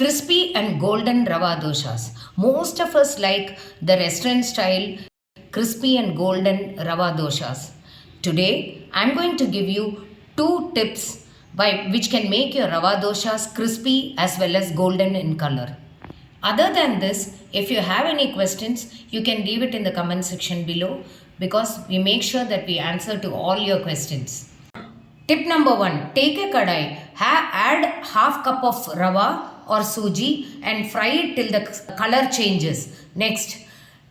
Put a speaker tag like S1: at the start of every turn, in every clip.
S1: Crispy and golden rava dosas. Most of us like the restaurant style crispy and golden rava dosas. Today, I'm going to give you two tips by which can make your rava dosas crispy as well as golden in color. Other than this, if you have any questions, you can leave it in the comment section below because we make sure that we answer to all your questions. Tip number 1. Take a kadai, add half cup of rava or suji and fry it till the color changes. Next,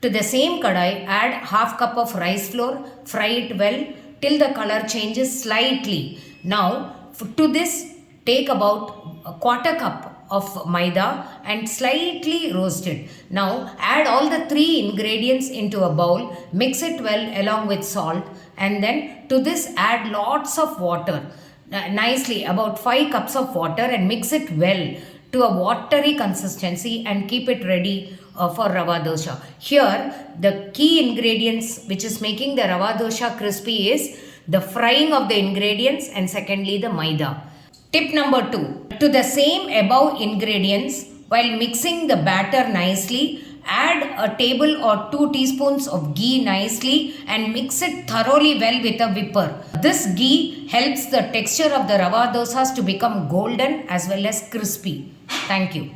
S1: to the same kadai, add half cup of rice flour, fry it well till the color changes slightly. Now, to this, take about a quarter cup of maida and slightly roast it. Now add all the three ingredients into a bowl, mix it well along with salt, and then to this add lots of water, nicely about 5 cups of water, and mix it well to a watery consistency and keep it ready for rava dosa. Here the key ingredients which is making the rava dosa crispy is the frying of the ingredients and secondly the maida. Tip number 2. To the same above ingredients, while mixing the batter nicely, add a table or 2 teaspoons of ghee nicely and mix it thoroughly well with a whipper. This ghee helps the texture of the rava dosas to become golden as well as crispy. Thank you.